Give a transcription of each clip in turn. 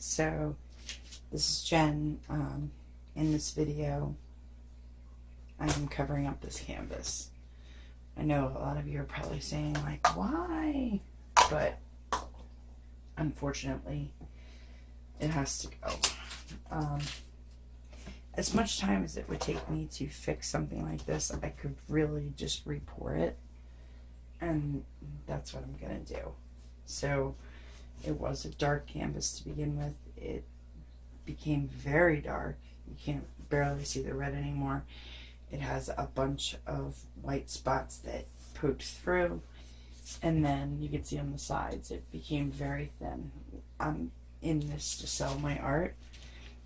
So this is Jen. In this video, I am covering up this canvas. I know a lot of you are probably saying, like, why? But unfortunately, it has to go. As much time as it would take me to fix something like this, I could really just re-pour it. And that's what I'm going to do. So it was a dark canvas to begin with. It became very dark. You can't barely see the red anymore. It has a bunch of white spots that poked through, and then you can see on the sides it became very thin. I'm in this to sell my art,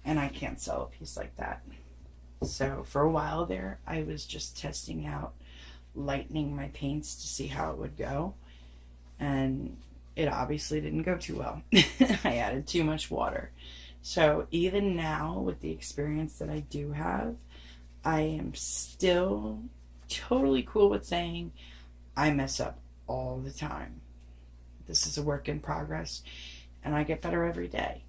and I can't sell a piece like that. So for a while there, I was just testing out lightening my paints to see how it would go, and it obviously didn't go too well. I added too much water. So even now, with the experience that I do have, I am still totally cool with saying I mess up all the time. This is a work in progress, and I get better every day.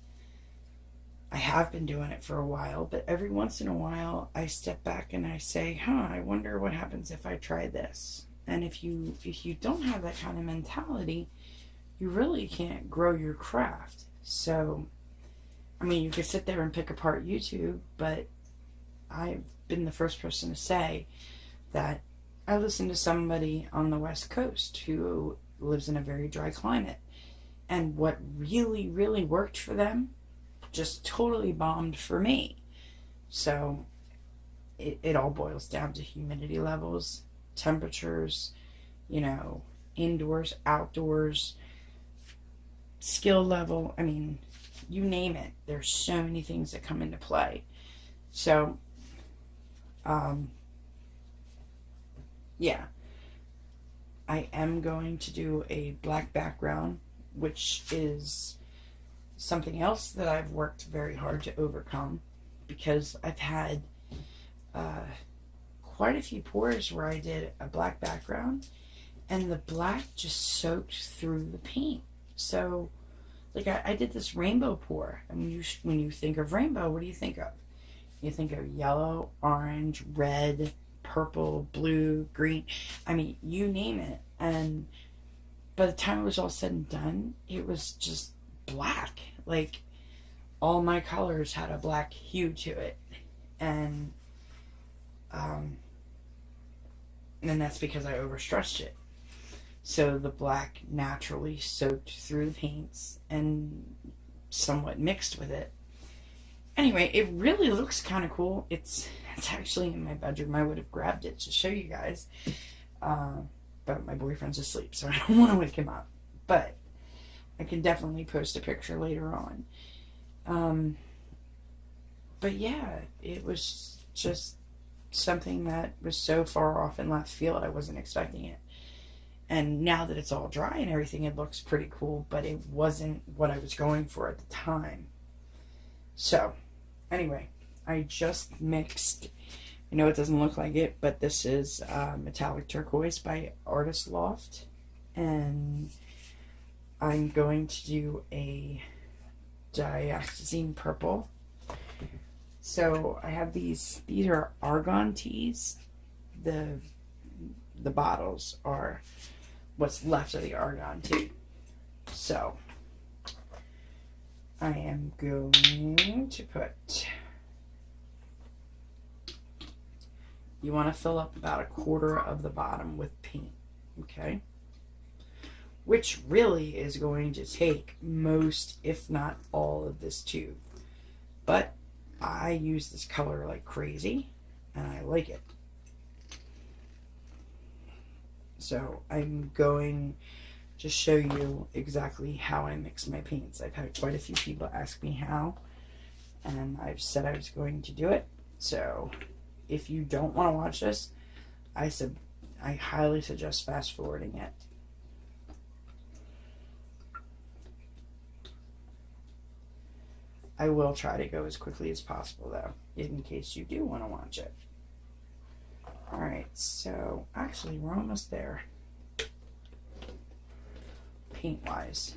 I have been doing it for a while, but every once in a while I step back and I say, I wonder what happens if I try this. And if you don't have that kind of mentality, you really can't grow your craft. So, I mean, you could sit there and pick apart YouTube, but I've been the first person to say that I listened to somebody on the West Coast who lives in a very dry climate, and what really, really worked for them just totally bombed for me. So it all boils down to humidity levels, temperatures, indoors, outdoors, skill level. I mean, you name it. There's so many things that come into play. So, yeah. I am going to do a black background, which is something else that I've worked very hard to overcome, because I've had quite a few pours where I did a black background and the black just soaked through the paint. So, like, I did this rainbow pour, and when you think of rainbow, what do you think of? You think of yellow, orange, red, purple, blue, green. I mean, you name it. And by the time it was all said and done, it was just black. Like, all my colors had a black hue to it. And that's because I overstretched it. So the black naturally soaked through the paints and somewhat mixed with it. Anyway, it really looks kind of cool. It's actually in my bedroom. I would have grabbed it to show you guys. But my boyfriend's asleep, so I don't want to wake him up. But I can definitely post a picture later on. But yeah, it was just something that was so far off in left field, I wasn't expecting it. And now that it's all dry and everything, it looks pretty cool, but it wasn't what I was going for at the time. So, anyway, I just mixed, I know it doesn't look like it, but this is Metallic Turquoise by Artist Loft. And I'm going to do a Dioxyzine Purple. So I have these are argon teas. The bottles are what's left of the argon tea. So I am going to put, you want to fill up about a quarter of the bottom with paint, okay? Which really is going to take most, if not all, of this tube. But I use this color like crazy, and I like it. So I'm going to show you exactly how I mix my paints. I've had quite a few people ask me how, and I've said I was going to do it. So if you don't want to watch this, I highly suggest fast forwarding it. I will try to go as quickly as possible, though, in case you do want to watch it. Alright, so actually we're almost there. Paint-wise.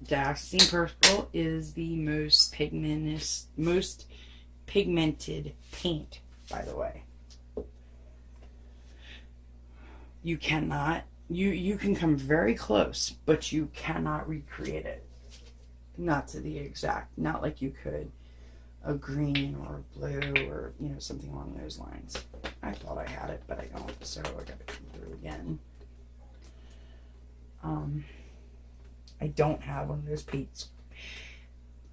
Dioxyzine Purple is the most pigmented paint, by the way. You cannot, you can come very close, but you cannot recreate it. Not to the exact, not like you could a green or a blue or, you know, something along those lines. I thought I had it, but I don't, so I gotta come through again. I don't have one of those paints.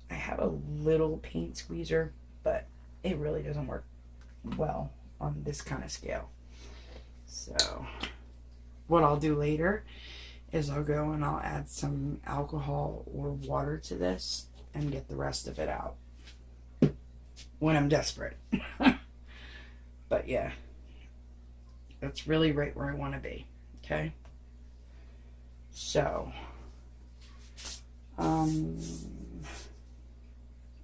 I have a little paint squeezer, but it really doesn't work well on this kind of scale. So what I'll do later is I'll go and I'll add some alcohol or water to this and get the rest of it out when I'm desperate. But yeah, that's really right where I want to be. Okay. So,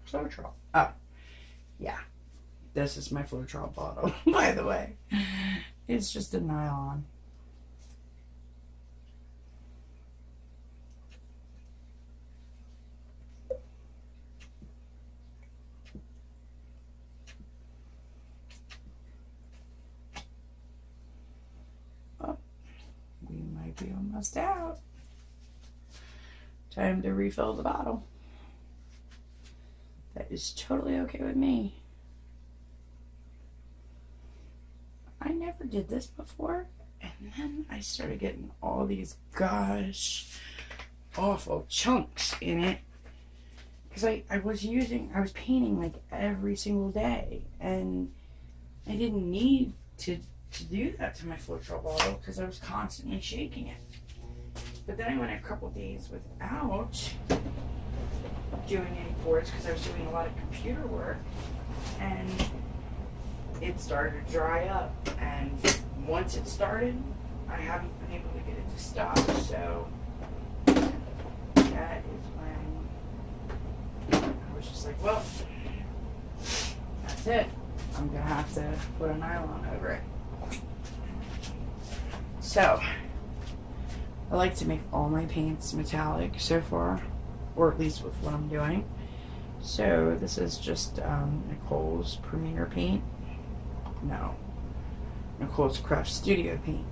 Floetrol. Oh, yeah. This is my Floetrol bottle, by the way. It's just a nylon. Oh, we might be almost out. Time to refill the bottle. That is totally okay with me. I never did this before, and then I started getting all these gosh awful chunks in it because I was painting like every single day, and I didn't need to do that to my Floetrol bottle because I was constantly shaking it. But then I went a couple days without doing any boards because I was doing a lot of computer work, and it started to dry up. And once it started, I haven't been able to get it to stop. So that is when I was just like, well, that's it. I'm going to have to put a nylon over it. So I like to make all my paints metallic so far, or at least with what I'm doing. So this is just Nicole's Premier paint. No, Nicole's Craft Studio paint.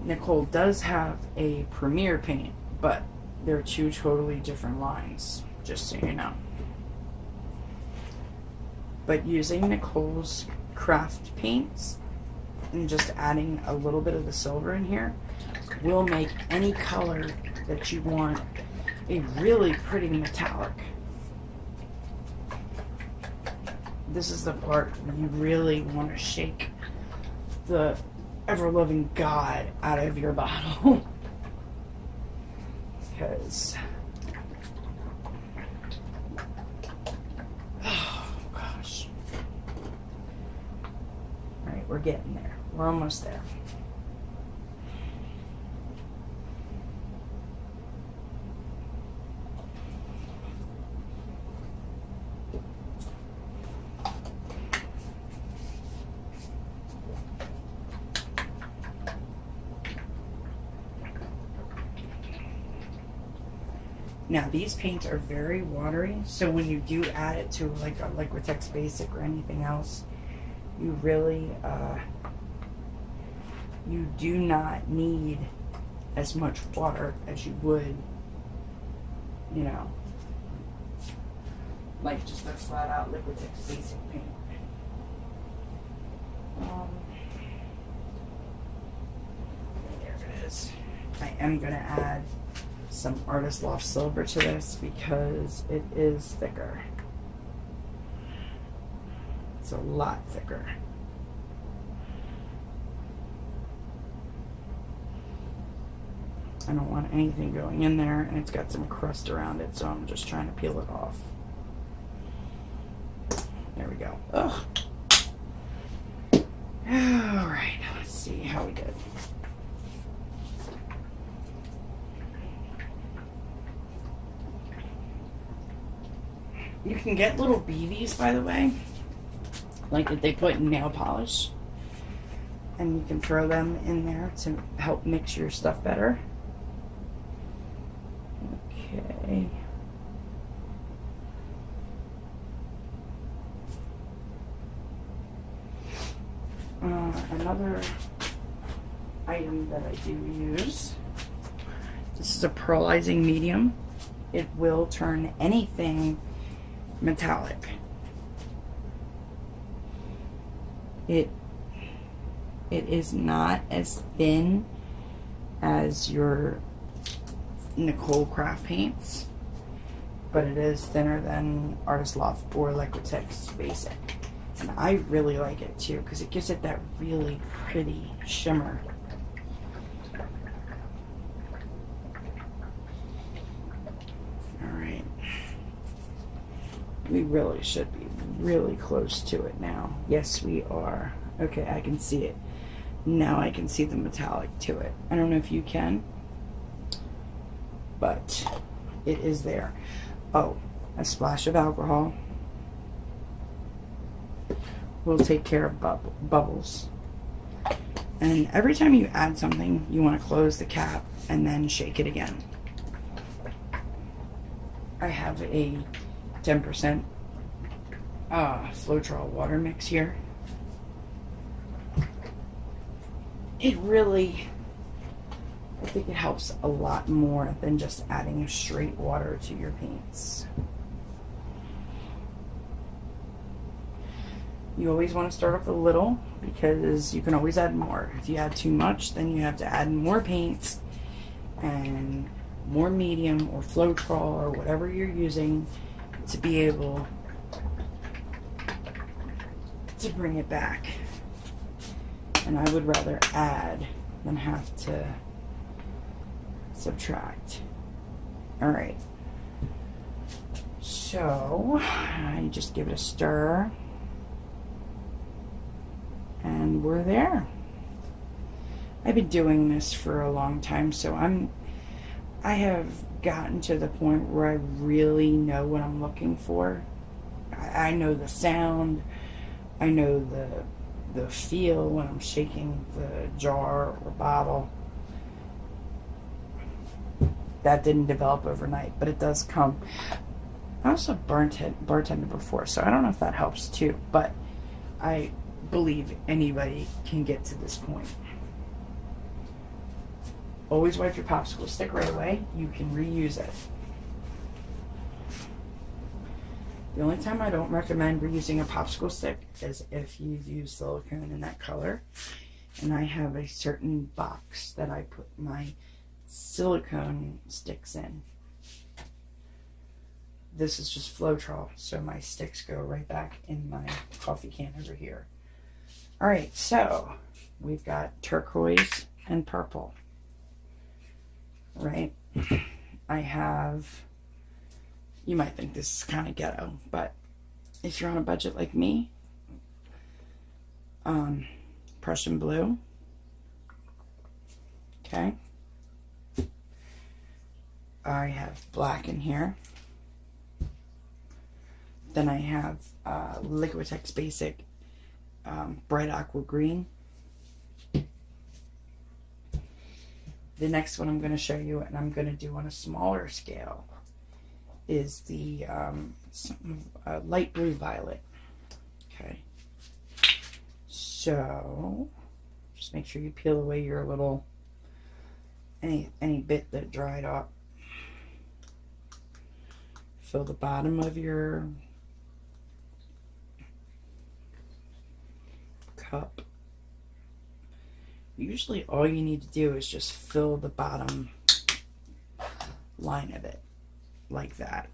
Nicole does have a Premier paint, but they're two totally different lines, just so you know. But using Nicole's craft paints and just adding a little bit of the silver in here will make any color that you want a really pretty metallic. This is the part where you really want to shake the ever-loving God out of your bottle. Because, oh gosh. Alright, we're getting there. We're almost there. Now these paints are very watery, so when you do add it to like a liquitex basic or anything else, you really you do not need as much water as you would, you know, like just a flat out liquitex basic paint. There it is. I am gonna add some Artist Loft silver to this because it is thicker. It's a lot thicker. I don't want anything going in there, and it's got some crust around it, so I'm just trying to peel it off. There we go. Ugh. Alright, let's see how we did. You can get little BBs, by the way, like that they put in nail polish, and you can throw them in there to help mix your stuff better. Okay. Another item that I do use, this is a pearlizing medium. It will turn anything metallic. It is not as thin as your Nicole craft paints, but it is thinner than Artist Loft or Liquitex Basic. And I really like it too because it gives it that really pretty shimmer. Alright. We really should be really close to it now. Yes, we are. Okay, I can see it. Now I can see the metallic to it. I don't know if you can, but it is there. Oh, a splash of alcohol will take care of bubbles. And every time you add something, you want to close the cap and then shake it again. I have a 10% Floetrol water mix here. It really, I think it helps a lot more than just adding straight water to your paints. You always want to start off a little because you can always add more. If you add too much, then you have to add more paints and more medium or Floetrol or whatever you're using to be able to bring it back. And I would rather add than have to subtract. Alright. So, I just give it a stir. And we're there. I've been doing this for a long time, so I have gotten to the point where I really know what I'm looking for. I know the sound. I know the feel when I'm shaking the jar or bottle. That didn't develop overnight, but it does come. I also bartended before, so I don't know if that helps too, but I believe anybody can get to this point. Always wipe your popsicle stick right away. You can reuse it. The only time I don't recommend reusing a popsicle stick is if you've used silicone in that color. And I have a certain box that I put my silicone sticks in. This is just Floetrol, so my sticks go right back in my coffee can over here. Alright, so we've got turquoise and purple. Right? I have, you might think this is kind of ghetto, but if you're on a budget like me, Prussian blue. Okay. I have black in here. Then I have Liquitex Basic bright aqua green. The next one I'm going to show you, and I'm going to do on a smaller scale, is the light blue violet. Okay. So, just make sure you peel away your little, any bit that dried up. Fill the bottom of your cup. Usually all you need to do is just fill the bottom line of it like that.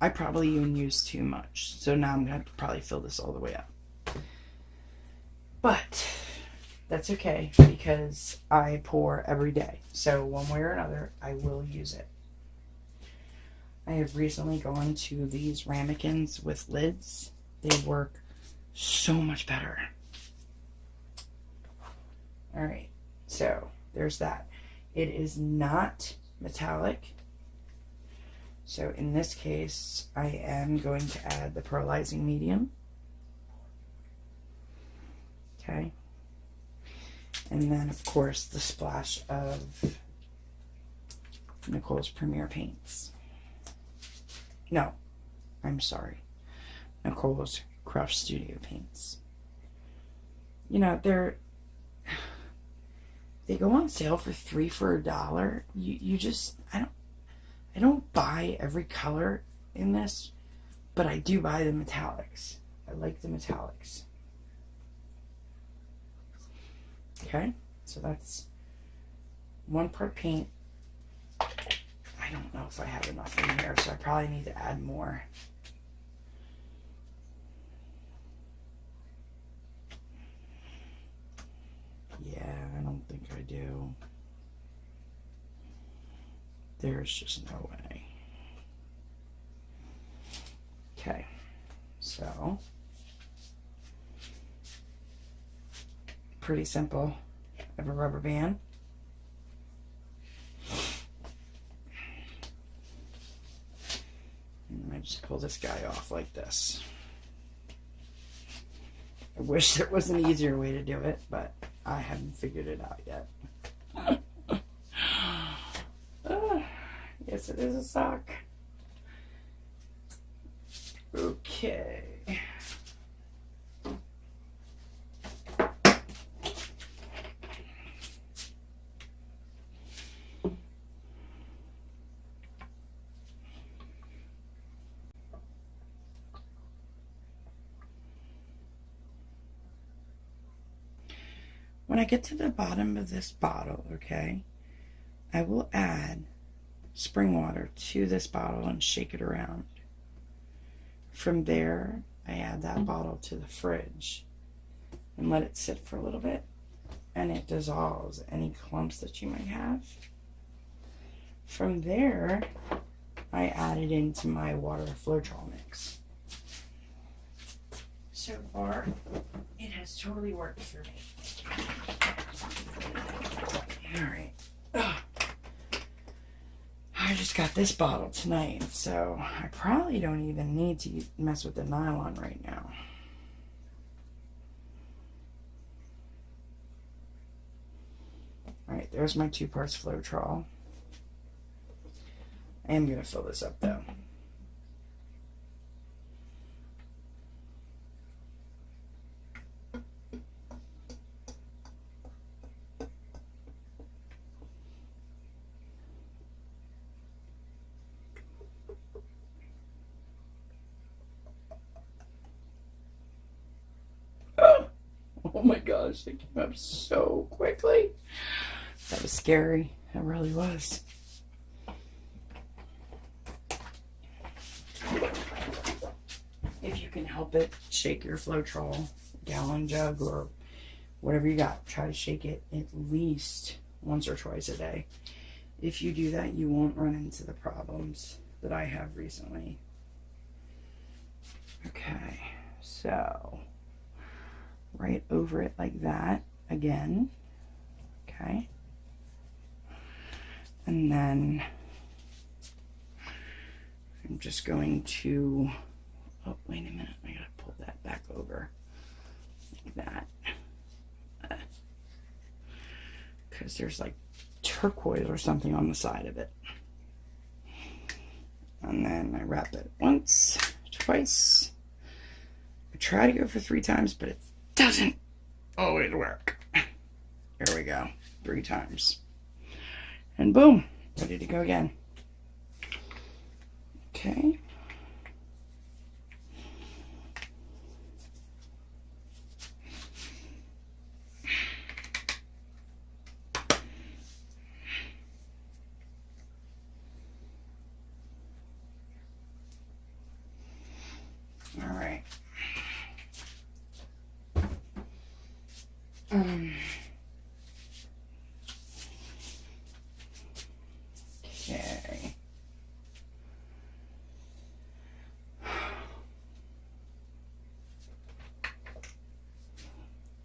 I probably even used too much, so now I'm going to have to probably fill this all the way up. But that's okay because I pour every day, so one way or another I will use it. I have recently gone to these ramekins with lids. They work so much better. Alright, so there's that. It is not metallic. So in this case, I am going to add the pearlizing medium. Okay. And then, of course, the splash of Nicole's Premier Paints. No, I'm sorry. Nicole's Craft Studio Paints. You know, they go on sale for 3 for $1. You just, I don't buy every color in this, but I do buy the metallics. I like the metallics. Okay, so that's 1 part paint. I don't know if I have enough in here, so I probably need to add more. Yeah, I don't think I do. There's just no way. Okay, so pretty simple. I have a rubber band. And I just pull this guy off like this. I wish there was an easier way to do it, but I haven't figured it out yet. Yes, it is a sock. Okay. When I get to the bottom of this bottle, okay, I will add spring water to this bottle and shake it around. From there, I add that bottle to the fridge and let it sit for a little bit, and it dissolves any clumps that you might have. From there, I add it into my water Floetrol mix. So far, it has totally worked for me. Alright. I just got this bottle tonight, so I probably don't even need to mess with the nylon right now. Alright, there's my 2 parts Floetrol. I am going to fill this up though. Oh my gosh, it came up so quickly. That was scary. It really was. If you can help it, shake your Floetrol gallon jug or whatever you got. Try to shake it at least once or twice a day. If you do that, you won't run into the problems that I have recently. Okay, so right over it like that again. Okay. And then I'm just going to, oh, wait a minute, I gotta pull that back over like that. Because there's like turquoise or something on the side of it. And then I wrap it once, twice. I try to go for 3 times, but it doesn't always work. There we go, 3 times. And boom, ready to go again. Okay. All right. Okay.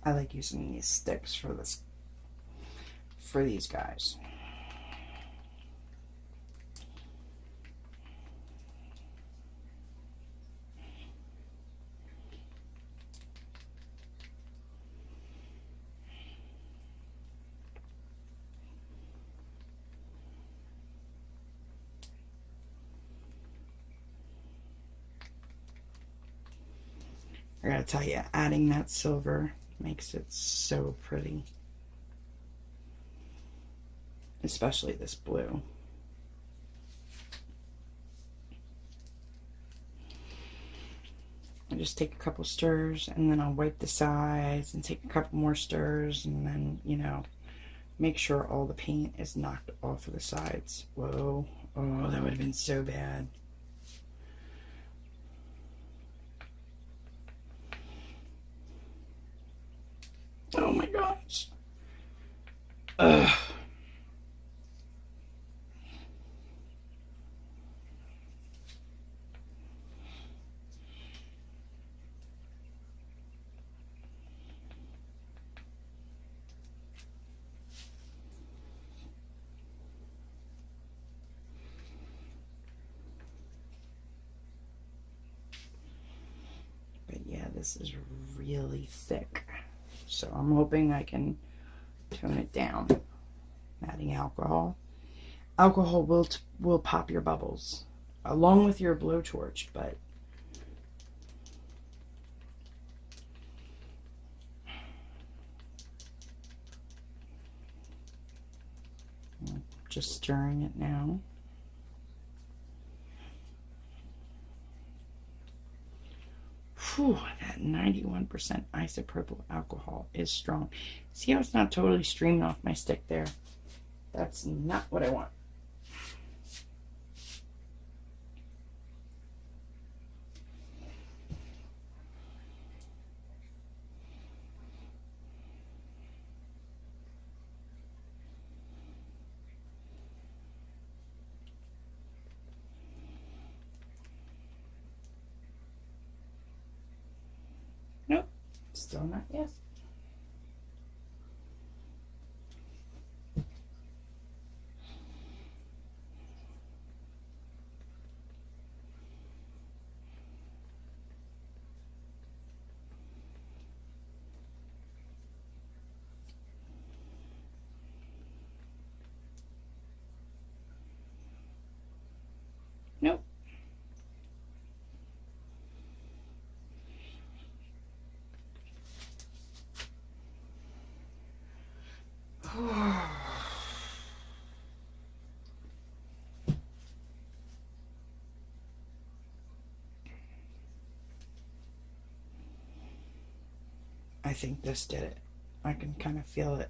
I like using these sticks for this, for these guys. I gotta tell you, adding that silver makes it so pretty. Especially this blue. I just take a couple stirs and then I'll wipe the sides and take a couple more stirs and then, you know, make sure all the paint is knocked off of the sides. Whoa. Oh, that would have been so bad. Oh my gosh. Ugh. But yeah, this is really thick. So I'm hoping I can tone it down. Adding alcohol. Alcohol will pop your bubbles along with your blowtorch, but just stirring it now. Whew, that 91% isopropyl alcohol is strong. See how it's not totally streaming off my stick there? That's not what I want. Nope, still not yet. Nope. I think this did it. I can kind of feel it.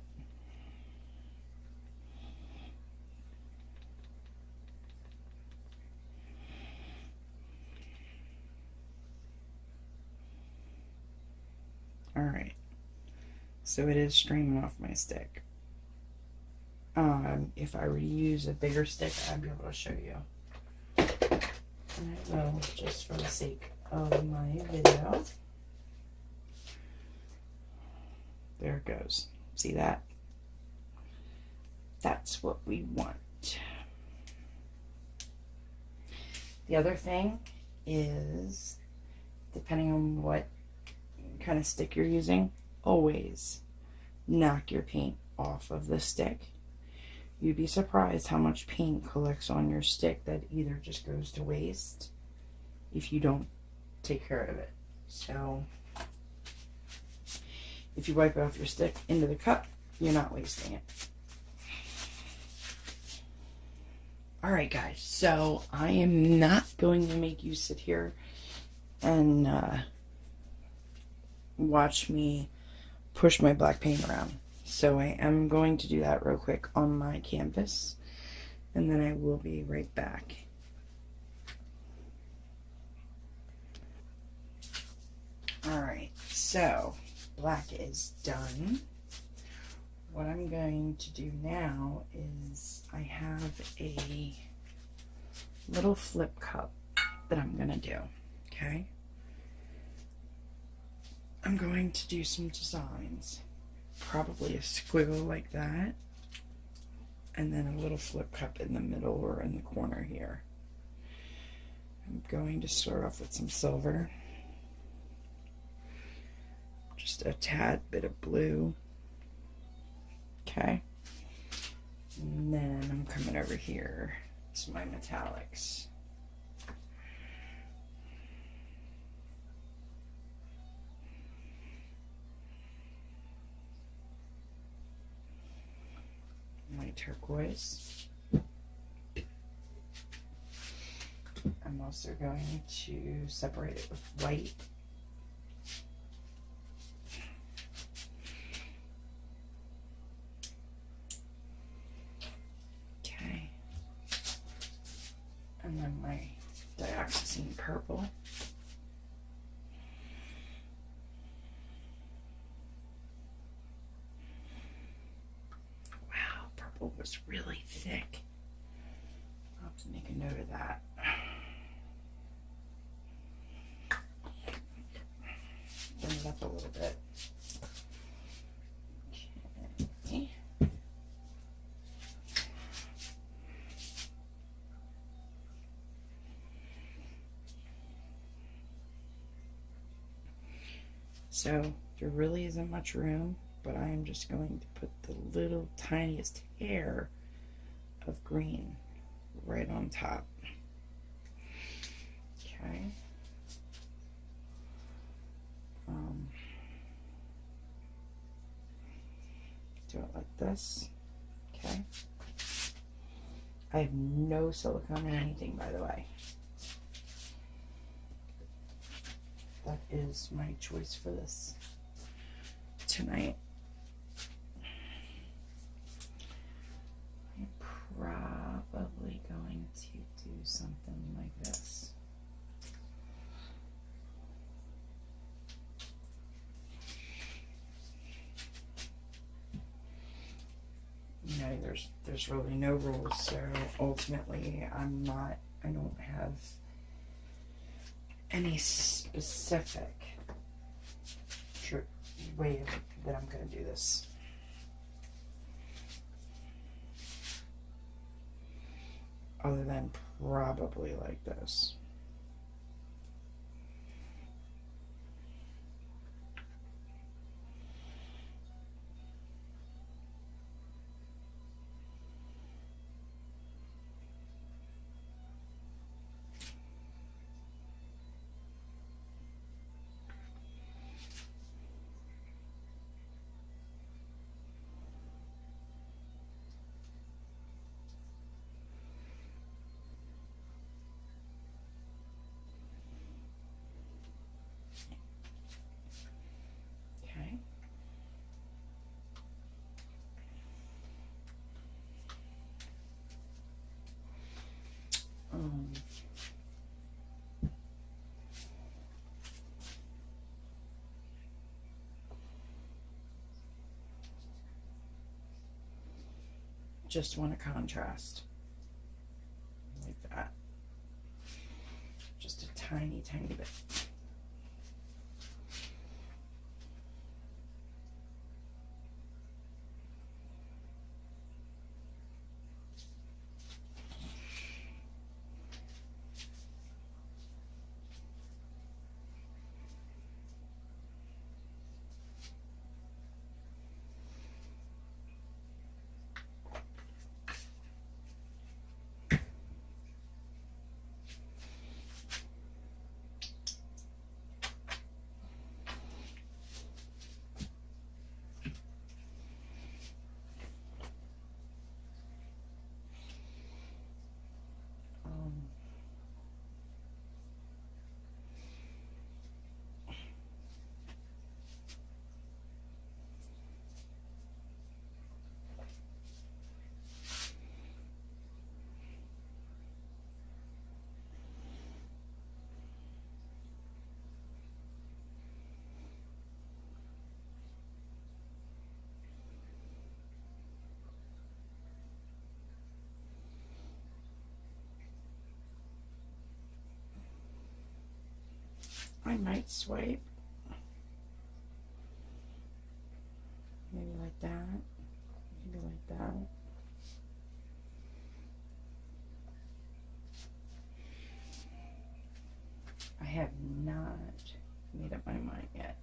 Alright, so it is streaming off my stick. If I were to use a bigger stick, I'd be able to show you. And I will, just for the sake of my video. There it goes. See that? That's what we want. The other thing is, depending on what kind of stick you're using, always knock your paint off of the stick. You'd be surprised how much paint collects on your stick that either just goes to waste if you don't take care of it. So if you wipe off your stick into the cup, you're not wasting it. Alright guys, so I am not going to make you sit here and watch me push my black paint around. So I am going to do that real quick on my canvas, and then I will be right back. Alright, so black is done. What I'm going to do now is I have a little flip cup that I'm going to do, okay? I'm going to do some designs. Probably a squiggle like that, and then a little flip cup in the middle or in the corner here. I'm going to start off with some silver, just a tad bit of blue, okay, and then I'm coming over here to my metallics. turquoise. I'm also going to separate it with white. Okay. And then my Dioxyzine Purple. Wow, purple was really thick. I'll have to make a note of that. Bring it up a little bit. Okay. So there really isn't much room, but I am just going to put the little tiniest hair of green right on top. Okay. Do it like this. Okay. I have no silicone in anything, by the way. That is my choice for this tonight. I'm probably going to do something like this. You know, there's really no rules, so ultimately I don't have any specific way that I'm going to do this. Other than probably like this. Just want a contrast like that, just a tiny bit. I might swipe, maybe like that, maybe like that. I have not made up my mind yet.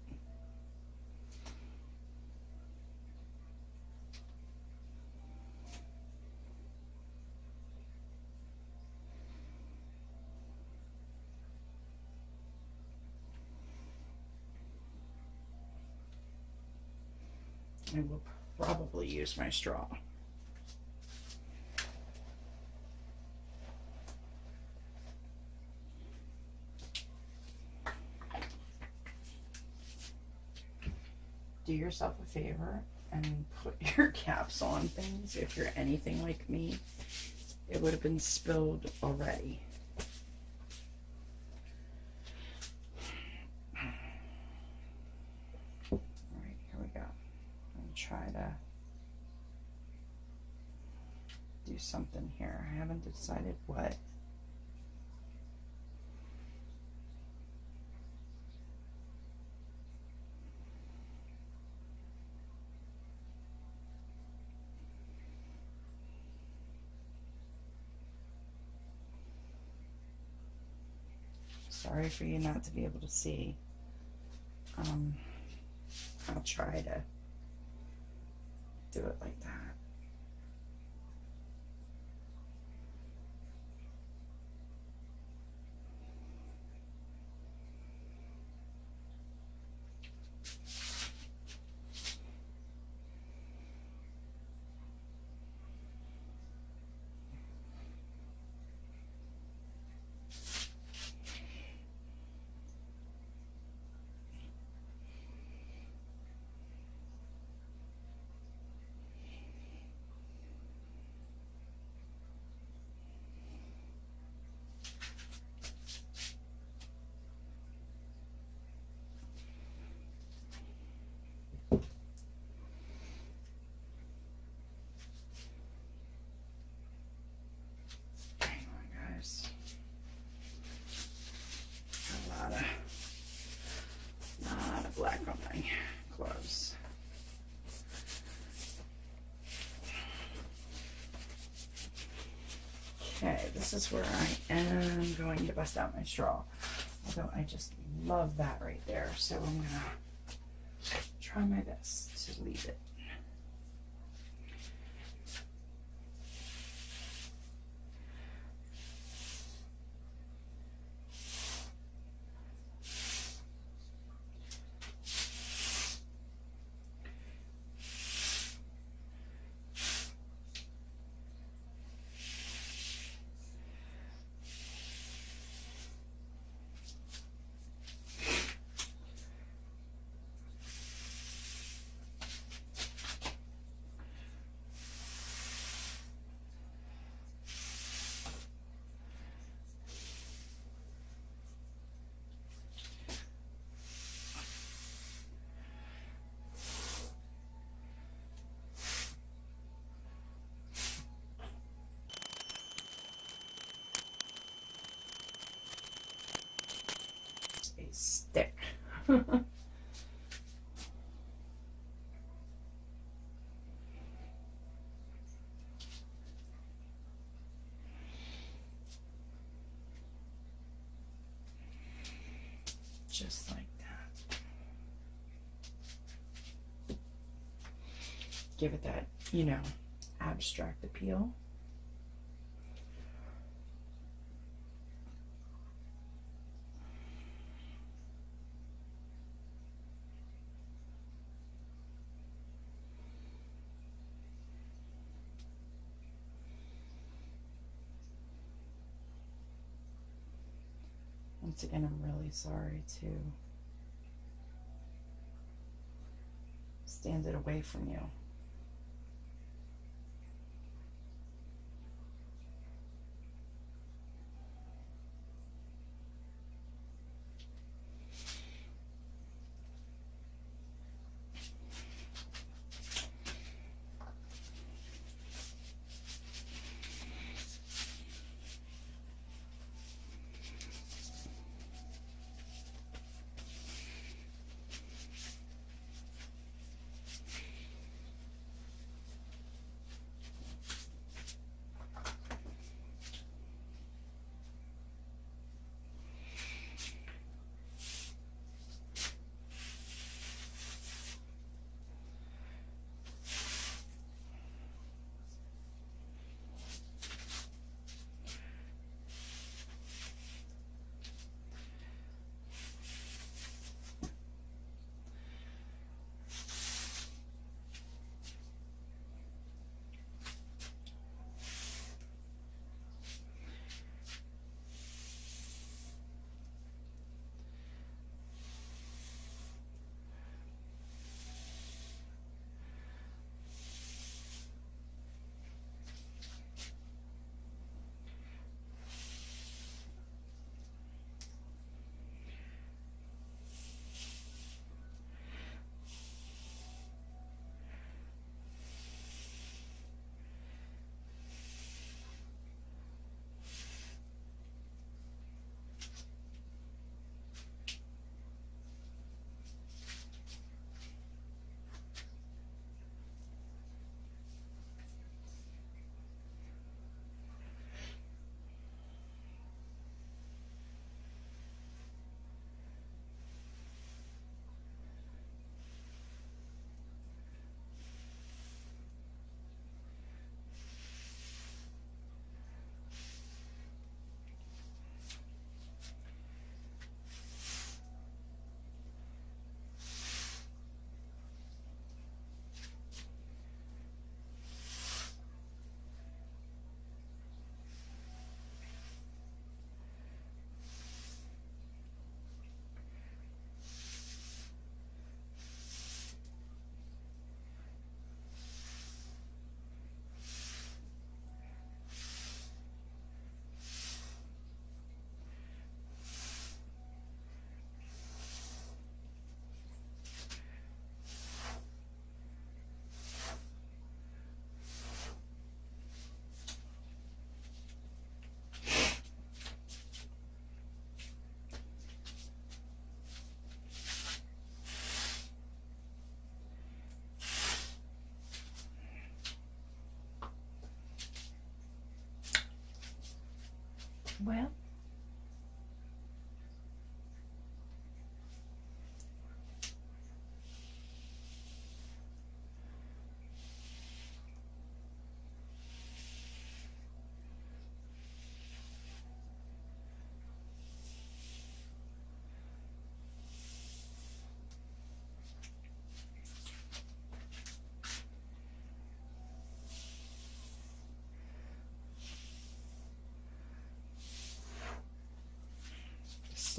I will probably use my straw. do yourself a favor and put your caps on things. If you're anything like me, it would have been spilled already. All right, here we go. I'm gonna try to do something here. I haven't decided what. Sorry for you not to be able to see. I'll try to do it like that. Black on my gloves. Okay, this is where I am going to bust out my straw. Although I just love that right there. So I'm gonna try my best to leave it. Stick. Just like that. Give it that, you know, abstract appeal. Once again, I'm really sorry to stand it away from you.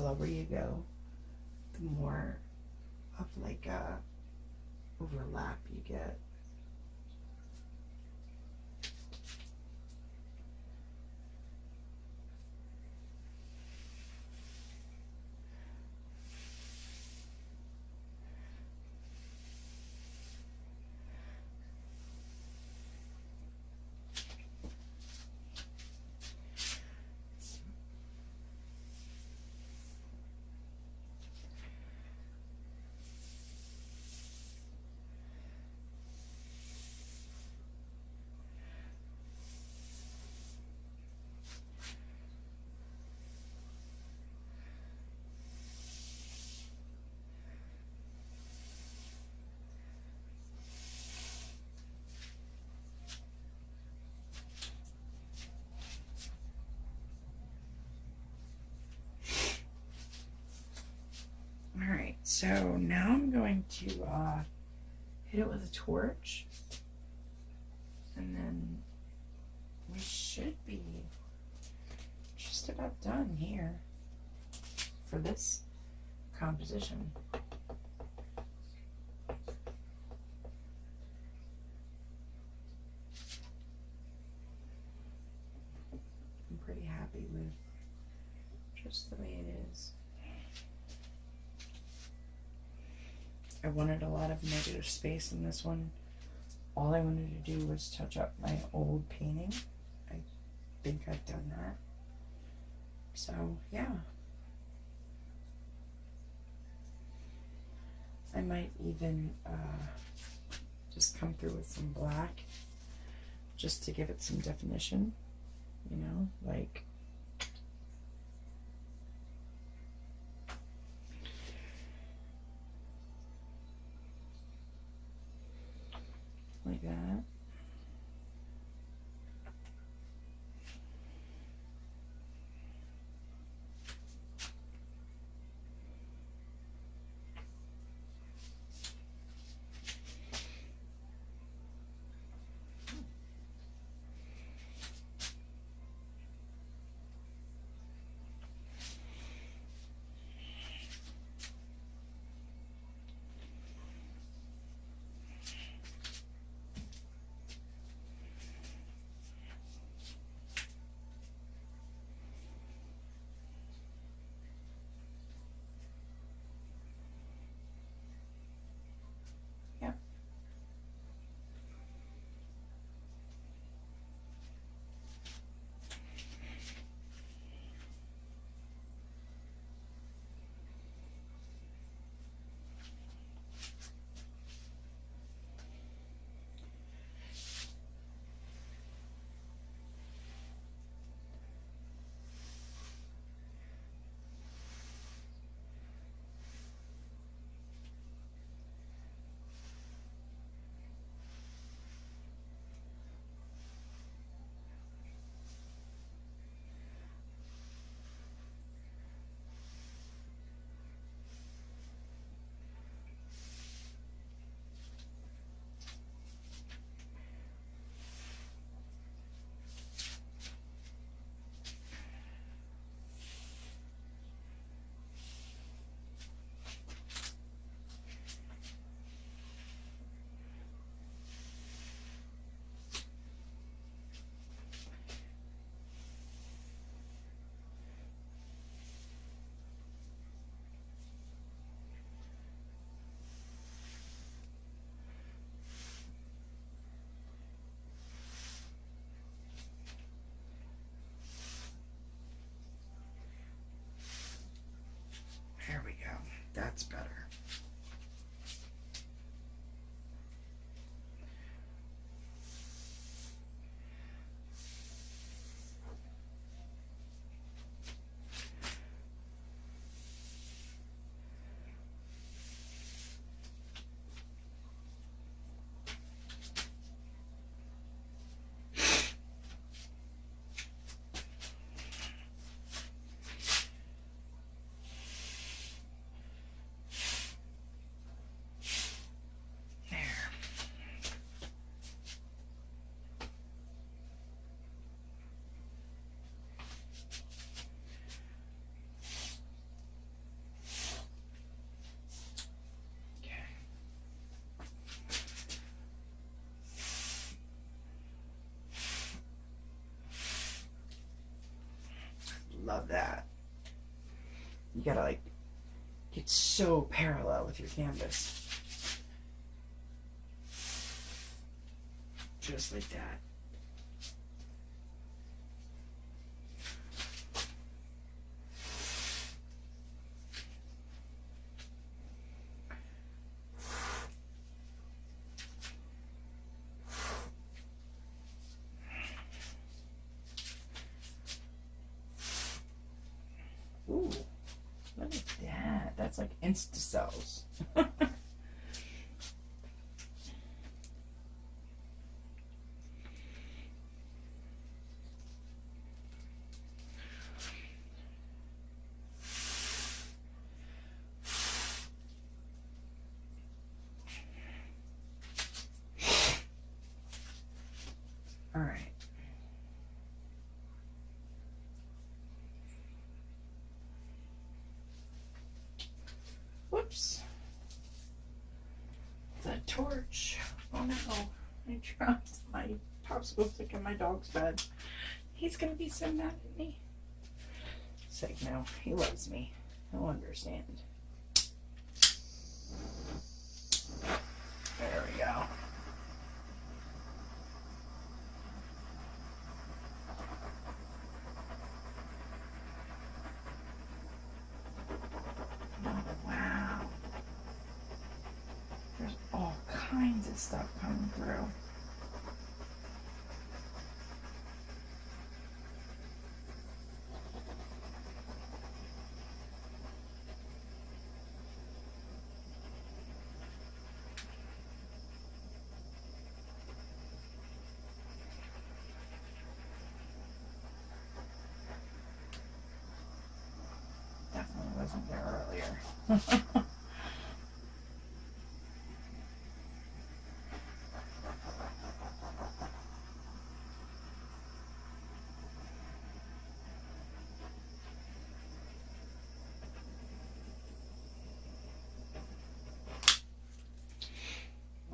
slower you go, the more of like a overlap you get. Alright, so now I'm going to hit it with a torch, and then we should be just about done here for this composition. I'm pretty happy with just the way it is. I wanted a lot of negative space in this one. All I wanted to do was touch up my old painting. I think I've done that. So, yeah. I might even just come through with some black just to give it some definition, you know, like that. You gotta like get so parallel with your canvas. Just like that. Ooh, look at that. That's like Insta-cells. All right. Whoops. The torch. Oh no. I dropped my popsicle stick in my dog's bed. He's gonna be so mad at me. It's like, no, he loves me. He'll understand. There we go. Kinds of stuff coming through. Definitely wasn't there earlier.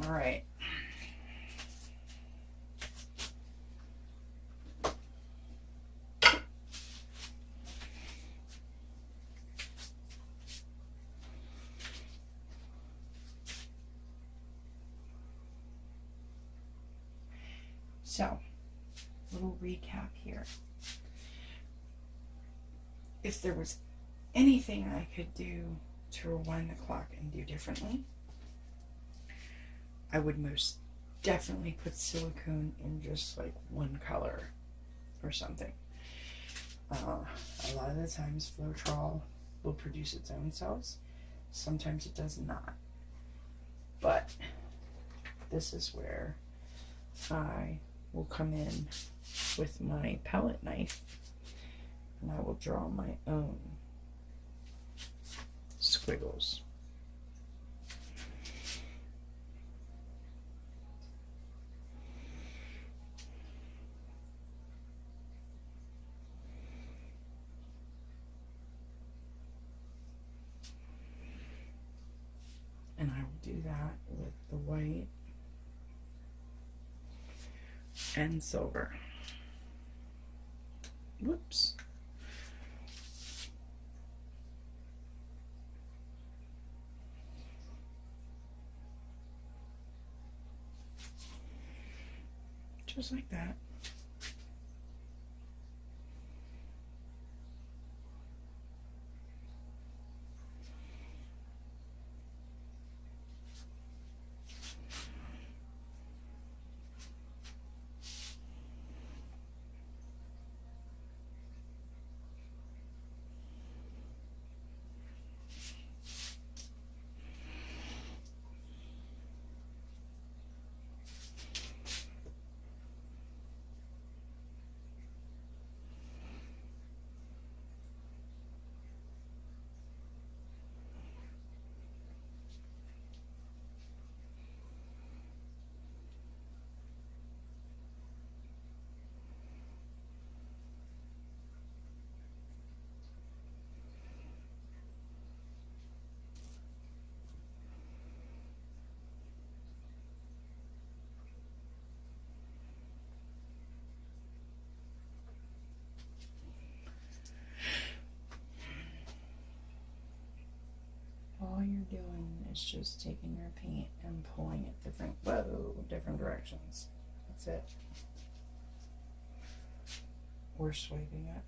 All right. So, little recap here. If there was anything I could do to rewind the clock and do differently, I would most definitely put silicone in just like one color or something. A lot of the times Floetrol will produce its own cells. Sometimes it does not. But this is where I will come in with my palette knife and I will draw my own squiggles. And I will do that with the white and silver. Whoops. Just like that. you're doing is just taking your paint and pulling it different directions. That's it. Or swiping it.